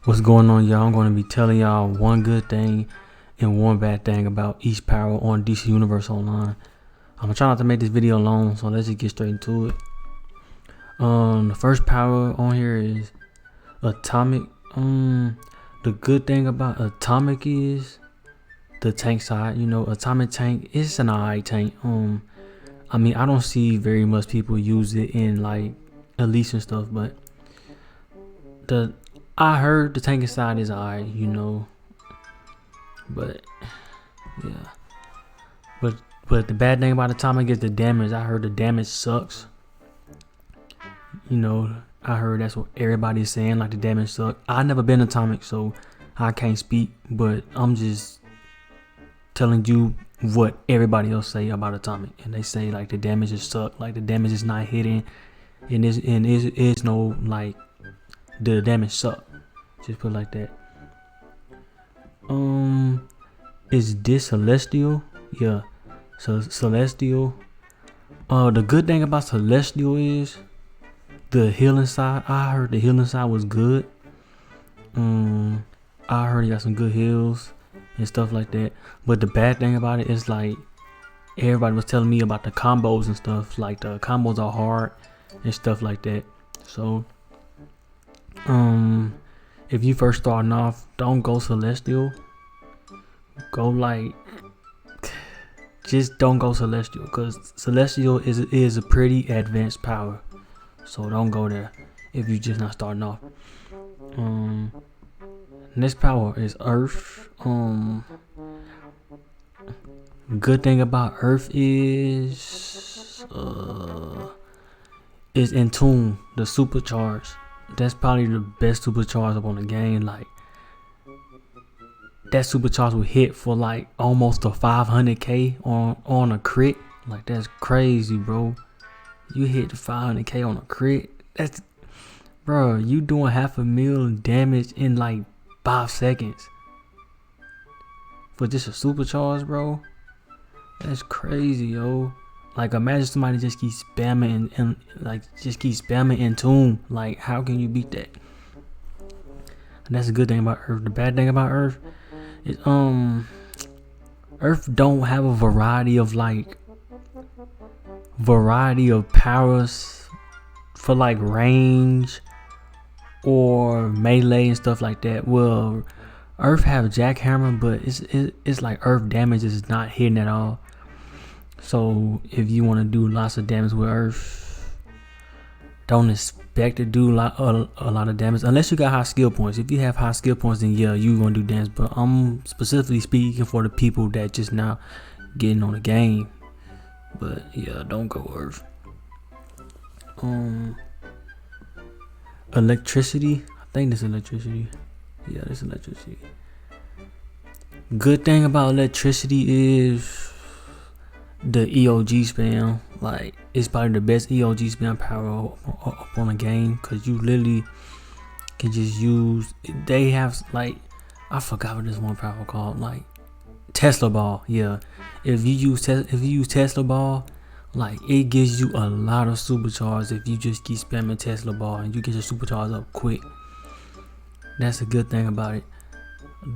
What's going on, y'all? I'm going to be telling y'all one good thing and one bad thing about each power on DC Universe Online. I'm gonna try not to make this video long, so let's just get straight into it. The first power on here is Atomic. The good thing about Atomic is the tank side. You know, Atomic tank is an alright tank. I mean, I don't see very much people use it in like Elites and stuff, but I heard the tanking side is alright, you know. But yeah. But the bad thing about Atomic is the damage. I heard the damage sucks. You know, I heard that's what everybody's saying, like the damage sucks. I never been Atomic, so I can't speak, but I'm just telling you what everybody else say about Atomic. And they say like the damage is suck, like the damage is not hitting, and is no like the damage suck. Just put it like that. Is this Celestial? Yeah. So Celestial. The good thing about Celestial is the healing side. I heard the healing side was good. I heard he got some good heals and stuff like that. But the bad thing about it is like everybody was telling me about the combos and stuff. Like the combos are hard and stuff like that. So if you first starting off, don't go Celestial. Go like, just don't go Celestial, because Celestial is a pretty advanced power. So don't go there if you just not starting off. Next power is Earth. Good thing about Earth is Entomb, the supercharge. That's probably the best supercharge up on the game. Like that supercharge will hit for like almost a 500k on a crit. Like that's crazy, bro. You hit 500k on a crit. That's, bro, you doing 500,000 damage in like 5 seconds for just a supercharge, bro. That's crazy, yo. Like imagine somebody just keep spamming and like just keep spamming Entomb. Like how can you beat that? And that's a good thing about Earth. The bad thing about Earth is Earth don't have a variety of powers for like range or melee and stuff like that. Well, Earth have Jackhammer, but it's like Earth damage is not hitting at all. So if you want to do lots of damage with Earth, don't expect to do a lot of damage unless you got high skill points. If you have high skill points, then yeah, you gonna do damage. But I'm specifically speaking for the people that just now getting on the game. But yeah, don't go Earth. Electricity. I think this is electricity. Yeah, this is electricity. Good thing about electricity is the EOG spam. Like it's probably the best EOG spam power up on the game, because you literally can just use. They have like, I forgot what this one power called, like Tesla ball. Yeah, if you use Tesla ball, like it gives you a lot of supercharge if you just keep spamming Tesla ball, and you get your supercharge up quick. That's a good thing about it.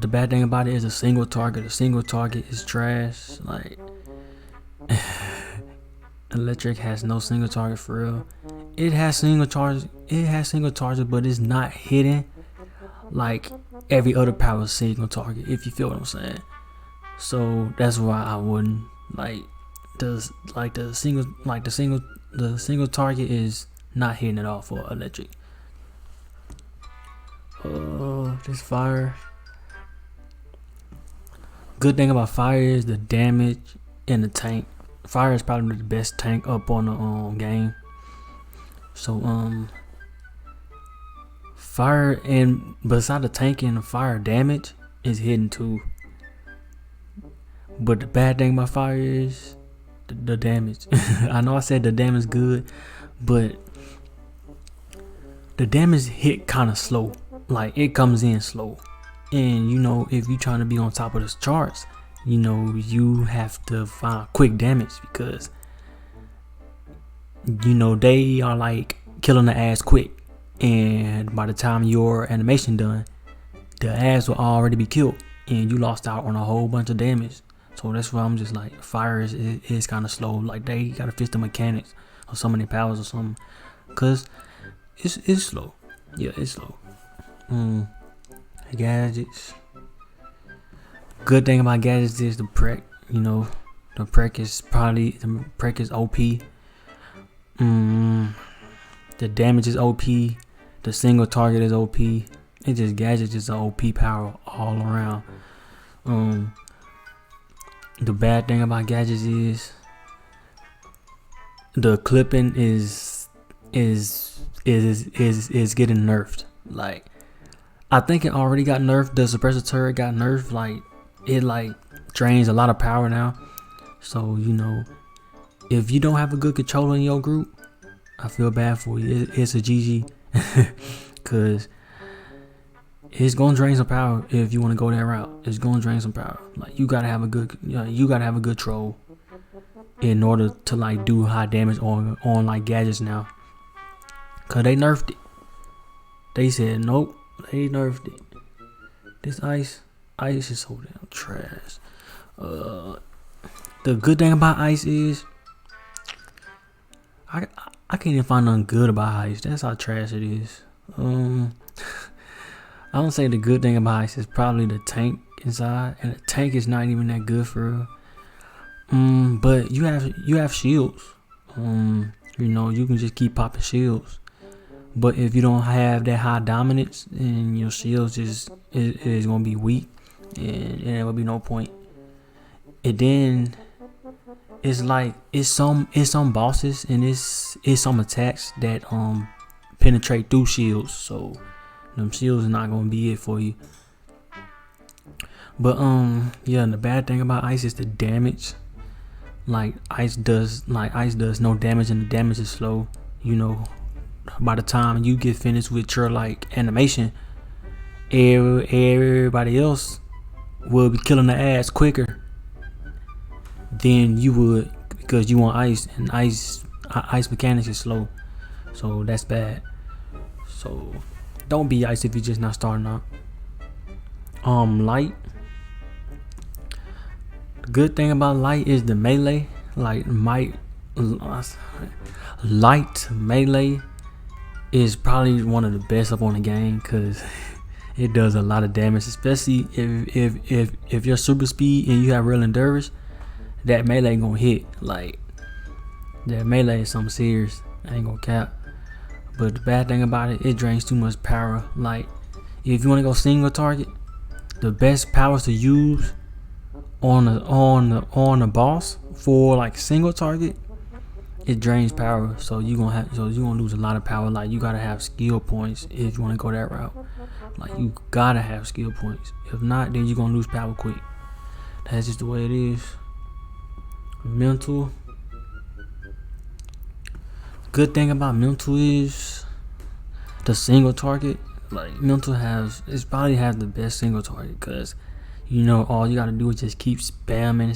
The bad thing about it is a single target. A single target is trash. Like Electric has no single target for real. It has single charges, but it's not hitting like every other power single target, if you feel what I'm saying. So that's why I wouldn't like the single target is not hitting at all for Electric. This Fire. Good thing about Fire is the damage in the tank. Fire is probably the best tank up on the game. So Fire, and beside the tank and the Fire damage is hidden too. But the bad thing about Fire is the damage. I know I said the damage is good, but the damage hit kind of slow. Like it comes in slow, and you know, if you're trying to be on top of the charts, you know, you have to find quick damage, because you know they are like killing the ass quick, and by the time your animation done, the ass will already be killed, and you lost out on a whole bunch of damage. So that's why I'm just like, fire is kind of slow. Like, they gotta fix the mechanics or some of their powers or something, cause it's slow. Yeah, it's slow. Gadgets. Good thing about gadgets is the prec. You know, the prec is OP. The damage is OP. The single target is OP. It just gadgets is OP power all around. The bad thing about gadgets is the clipping is getting nerfed. Like, I think it already got nerfed. The suppressor turret got nerfed. Like, it like drains a lot of power now. So, you know, if you don't have a good controller in your group, I feel bad for you. It's a GG. Cause it's gonna drain some power if you want to go that route. It's gonna drain some power. Like, you gotta have a good troll in order to like do high damage on like gadgets now. Cause they nerfed it. They said nope. They nerfed it. This ice is so damn trash. The good thing about ice is I can't even find nothing good about ice. That's how trash it is. I don't say the good thing about ice is probably the tank inside, and the tank is not even that good for real. But you have shields. You know, you can just keep popping shields. But if you don't have that high dominance, then your shields is gonna be weak, and there will be no point. And then it's like it's some bosses and it's some attacks that penetrate through shields. So them shields are not gonna be it for you. But yeah, and the bad thing about ice is the damage. Like, ice does no damage, and the damage is slow. You know, by the time you get finished with your like animation, everybody else will be killing the ass quicker than you would, because you want ice, and ice mechanics is slow. So that's bad. So don't be ice if you're just not starting out. Light. The good thing about light is the melee. Like, light melee is probably one of the best up on the game, because it does a lot of damage, especially if you're super speed and you have real endurance. That melee gonna hit. Like, that melee is something serious. I ain't gonna cap. But the bad thing about it drains too much power. Like, if you want to go single target, the best powers to use on the boss for like single target, it drains power. So you're gonna lose a lot of power. Like, you gotta have skill points if you want to go that route. Like, you gotta have skill points. If not, then you're gonna lose power quick. That's just the way it is. Mental. Good thing about mental is the single target. Like, mental probably has the best single target, because you know all you gotta do is just keep spamming,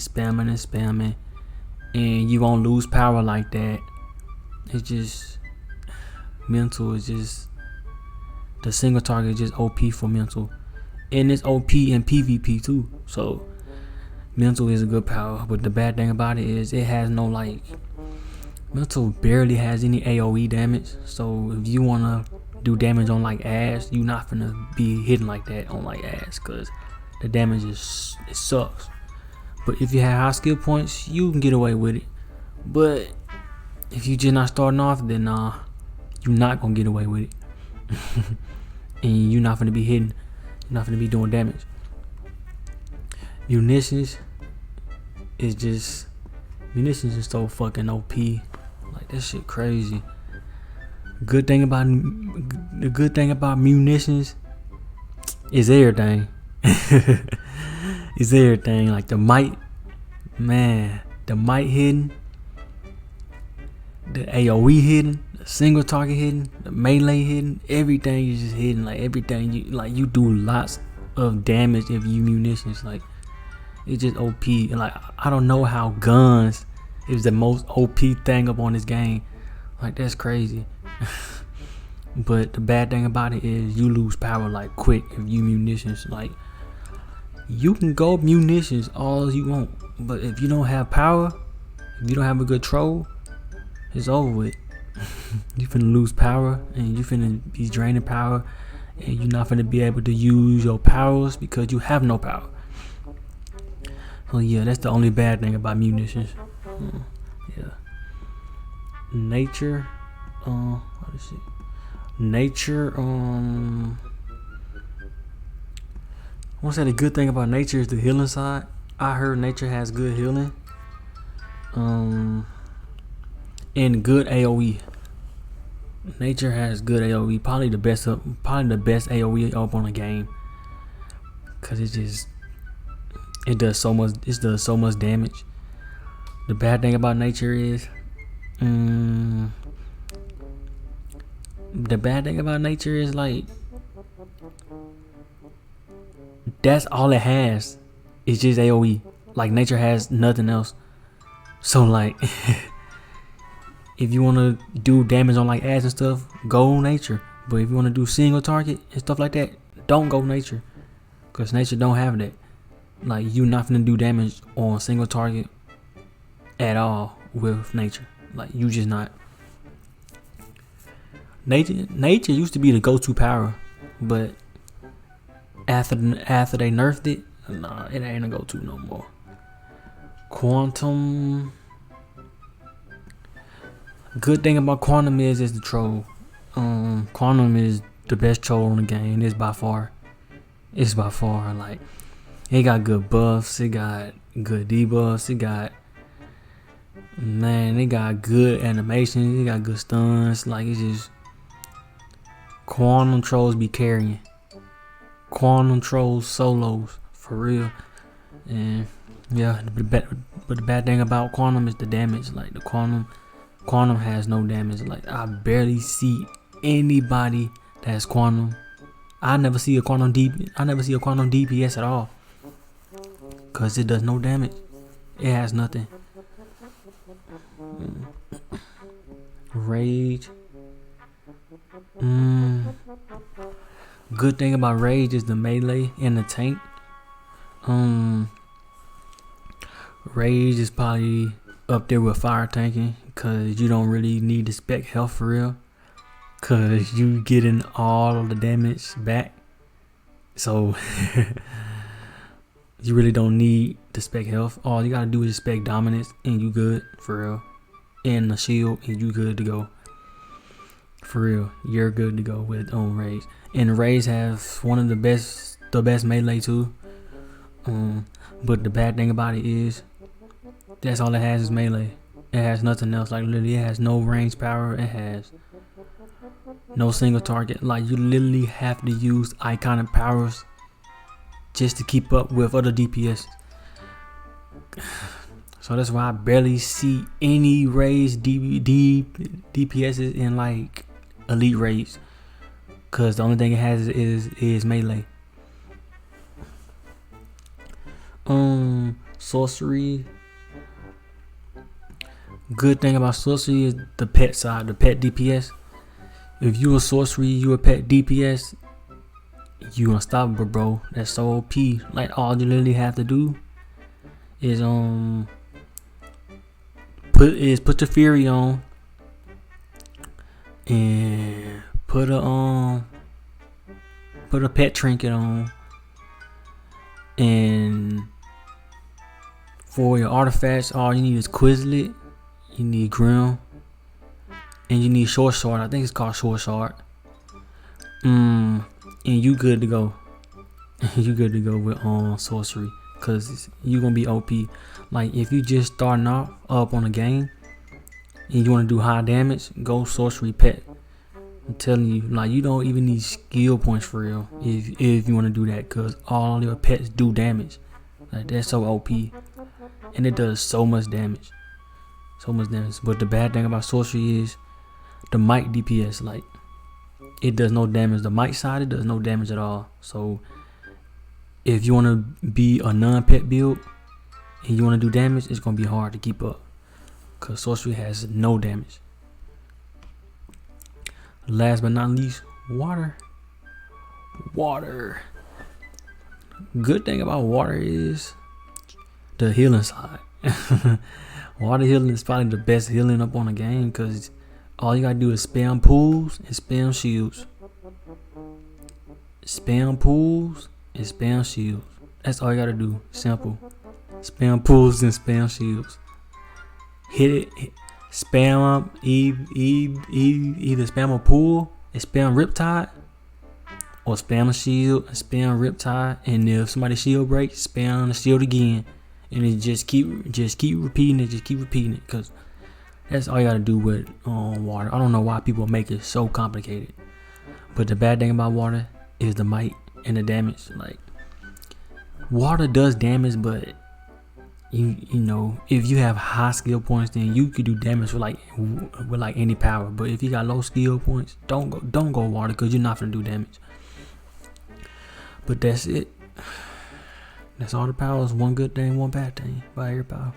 and you won't lose power like that. It's just mental is just the single target is just OP for mental, and it's OP in PvP too. So mental is a good power, but the bad thing about it is it has no like. Mental barely has any AoE damage, so if you wanna do damage on like ass, you're not gonna be hitting like that on like ass, cause the damage it sucks. But if you have high skill points, you can get away with it. But if you just not starting off, then you're not gonna get away with it, and you're not gonna be hitting, you're not gonna be doing damage. Munitions is so fucking OP. Like, that shit crazy. The good thing about munitions is everything. It's everything. Like, the might hitting, the AoE hitting, the single target hitting, the melee hitting, everything is just hitting. Like, everything you do lots of damage if you munitions. Like, it's just OP. And like, I don't know how guns is the most OP thing up on this game. Like, that's crazy. But the bad thing about it is you lose power like quick if you munitions. Like you can go munitions all you want, but if you don't have power, if you don't have a good troll, it's over with. You finna lose power and you finna be draining power, and you're not finna be able to use your powers because you have no power. So yeah, that's the only bad thing about munitions. Yeah. Nature. What is it? Nature. I want to say the good thing about nature is the healing side. I heard nature has good healing. And good AOE. Nature has good AOE. Probably the best AOE up on the game. Cause it does so much damage. The bad thing about nature is like that's all it has. It's just AOE. Like nature has nothing else. So like if you want to do damage on like ads and stuff, go nature. But if you want to do single target and stuff like that, don't go nature. Cause nature don't have that. Like you not gonna do damage on single target at all with nature. Like you just not. Nature used to be the go-to power, but after they nerfed it, nah, it ain't a go-to no more. Quantum. Good thing about Quantum is the troll. Quantum is the best troll in the game. It's by far. Like it got good buffs. It got good debuffs. It got good animations. It got good stuns. Like it's just Quantum trolls be carrying. Quantum trolls solos for real. And yeah, but the bad thing about Quantum is the damage. Like the Quantum has no damage. Like I barely see anybody that has Quantum. I never see a Quantum DPS at all. Cause it does no damage. It has nothing. Rage. Good thing about Rage is the melee and the tank. Rage is probably up there with fire tanking, cause you don't really need to spec health for real, cause you getting all of the damage back. So you really don't need to spec health. All you gotta do is spec dominance and you good for real. And the shield and you good to go. For real, you're good to go with Rage. And Rage has one of the best melee too. But the bad thing about it is that's all it has is melee. It has nothing else. Like literally, it has no range power. It has no single target. Like you literally have to use iconic powers just to keep up with other DPS. So that's why I barely see any Rage DPSs in like elite raids, cause the only thing it has is melee. Sorcery. Good thing about sorcery is the pet side, the pet DPS. If you a sorcery, you a pet DPS, you unstoppable, bro. That's so OP. Like all you literally have to do is put your Fury on and put a pet trinket on, and for your artifacts, all you need is Quizlet, you need Grim, and you need Short Sword. I think it's called Short Sword. And you good to go. You good to go with sorcery, cause you gonna be OP. Like if you just starting off up on a game and you wanna do high damage, go sorcery pet. I'm telling you, like you don't even need skill points for real if you wanna do that, cause all your pets do damage. Like that's so OP, and it does so much damage. But the bad thing about sorcery is the might DPS. Like it does no damage. The might side, it does no damage at all. So if you want to be a non-pet build and you want to do damage, it's going to be hard to keep up, because sorcery has no damage. Last but not least, water. Water. Good thing about water is the healing side. Water healing is probably the best healing up on the game because all you gotta do is spam pools and spam shields. Spam pools and spam shields. That's all you gotta do. Simple. Spam pools and spam shields. Hit it. Spam up. Either spam a pool and spam Riptide, or spam a shield and spam Riptide. And if somebody's shield breaks, spam the shield again. And it just keep repeating it. Just keep repeating it. Cause that's all you gotta do with water. I don't know why people make it so complicated. But the bad thing about water is the might and the damage. Like, water does damage, but you know, if you have high skill points, then you could do damage with like any power. But if you got low skill points, don't go water, because you're not gonna do damage. But that's it. That's all the powers. One good thing, one bad thing. By your power.